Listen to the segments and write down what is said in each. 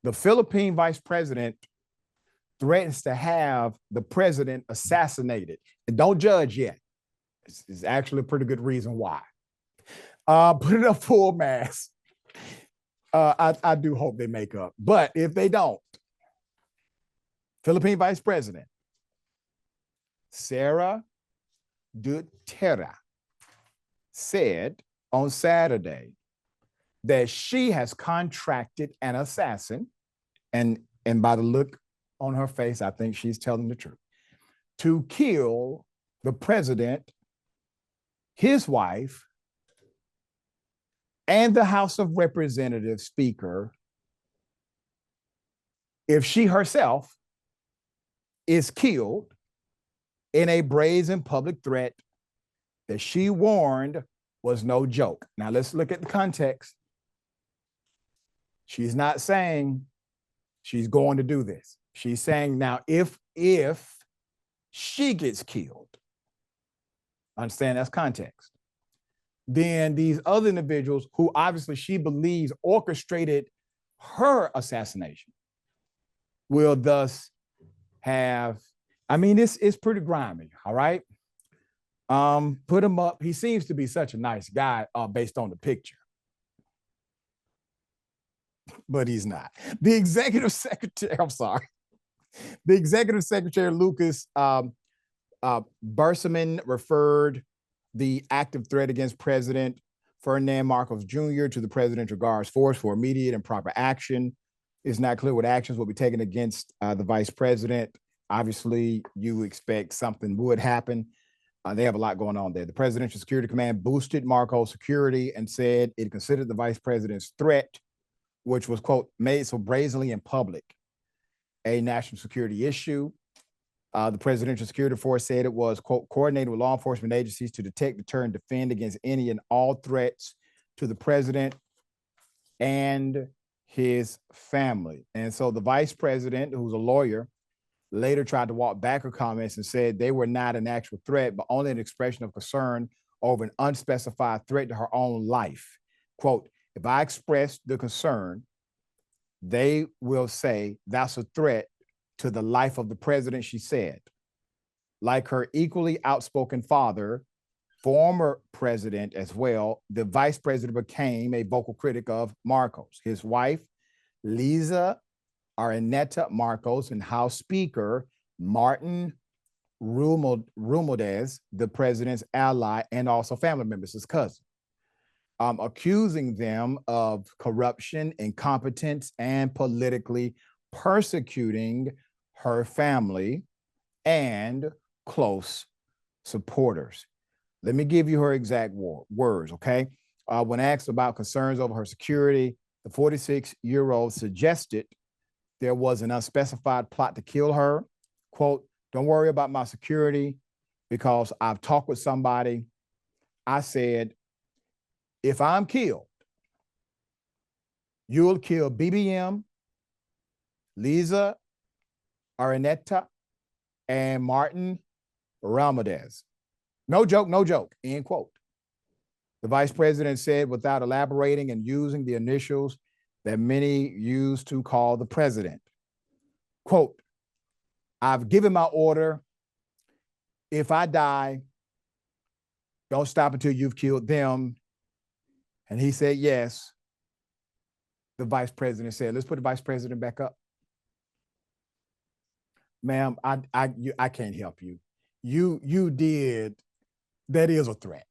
The Philippine vice president threatens to have the president assassinated. And don't judge yet. It's actually a pretty good reason why. Put it up full mass. I do hope they make up. But if they don't, Philippine vice president Sara Duterte said on Saturday that she has contracted an assassin, and by the look on her face, I think she's telling the truth, to kill the president, his wife, and the House of Representatives Speaker if she herself is killed in a brazen public threat that she warned was no joke. Now let's look at the context. She's not saying she's going to do this. She's saying now if she gets killed, understand that's context, then these other individuals who obviously she believes orchestrated her assassination will thus have, I mean, it's pretty grimy, all right? Put him up. He seems to be such a nice guy based on the picture. But he's not. The executive secretary, I'm sorry. The executive secretary, Lucas Bersamin, referred the active threat against President Ferdinand Marcos Jr. to the presidential guards force for immediate and proper action. It's not clear what actions will be taken against the vice president. Obviously, you expect something would happen. They have a lot going on there. The Presidential Security Command boosted Marcos' security and said it considered the vice president's threat, which was, quote, made so brazenly in public, a national security issue. The Presidential Security Force said it was, quote, coordinated with law enforcement agencies to detect, deter, and defend against any and all threats to the president and his family. And so the vice president, who's a lawyer, later tried to walk back her comments and said they were not an actual threat, but only an expression of concern over an unspecified threat to her own life. Quote, if I express the concern, they will say that's a threat to the life of the president, she said. Like her equally outspoken father, former president as well, the vice president became a vocal critic of Marcos. His wife, Liza Araneta Marcos, and House Speaker Martin Romualdez, the president's ally and also family members, his cousin, accusing them of corruption, incompetence, and politically persecuting her family and close supporters. Let me give you her exact words, okay? When asked about concerns over her security, the 46-year-old suggested there was an unspecified plot to kill her. Quote, don't worry about my security because I've talked with somebody. I said, if I'm killed, you'll kill BBM, Liza Araneta, and Martin Romualdez. No joke, no joke, end quote. The vice president said without elaborating and using the initials that many use to call the president. Quote, I've given my order. If I die, don't stop until you've killed them. And he said, yes. The vice president said, let's put the vice president back up. Ma'am, I can't help you. You did, that is a threat.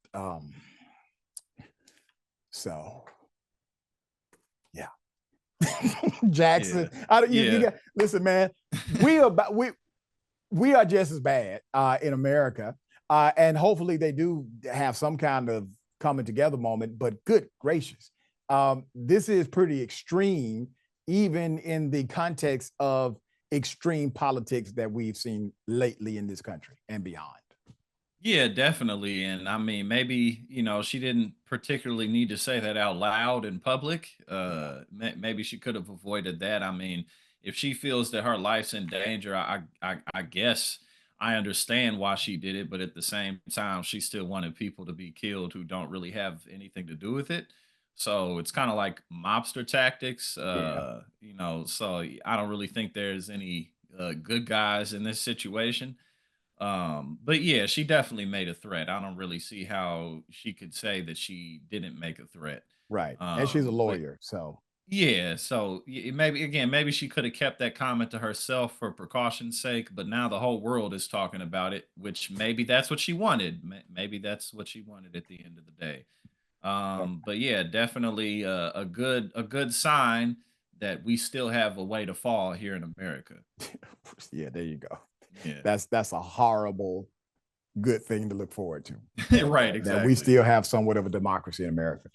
So, yeah. Jackson, yeah. Listen, man, we are just as bad in America. And hopefully they do have some kind of coming together moment, but good gracious. This is pretty extreme, even in the context of extreme politics that we've seen lately in this country and beyond. Yeah, definitely. And I mean, maybe, she didn't particularly need to say that out loud in public. Maybe she could have avoided that. I mean, if she feels that her life's in danger, I guess I understand why she did it. But at the same time, she still wanted people to be killed who don't really have anything to do with it. So it's kind of like mobster tactics. Yeah, You know, so I don't really think there's any good guys in this situation. But yeah, she definitely made a threat. I don't really see how she could say that she didn't make a threat. right. And she's a But lawyer, so yeah, so maybe again, maybe she could have kept that comment to herself for precaution's sake, but now the whole world is talking about it, which maybe that's what she wanted. Maybe that's what she wanted at the end of the day. yeah, But yeah, definitely a good sign that we still have a way to fall here in America. yeah, there you go. Yeah. That's a horrible good thing to look forward to. Right, That we exactly. still have somewhat of a democracy in America.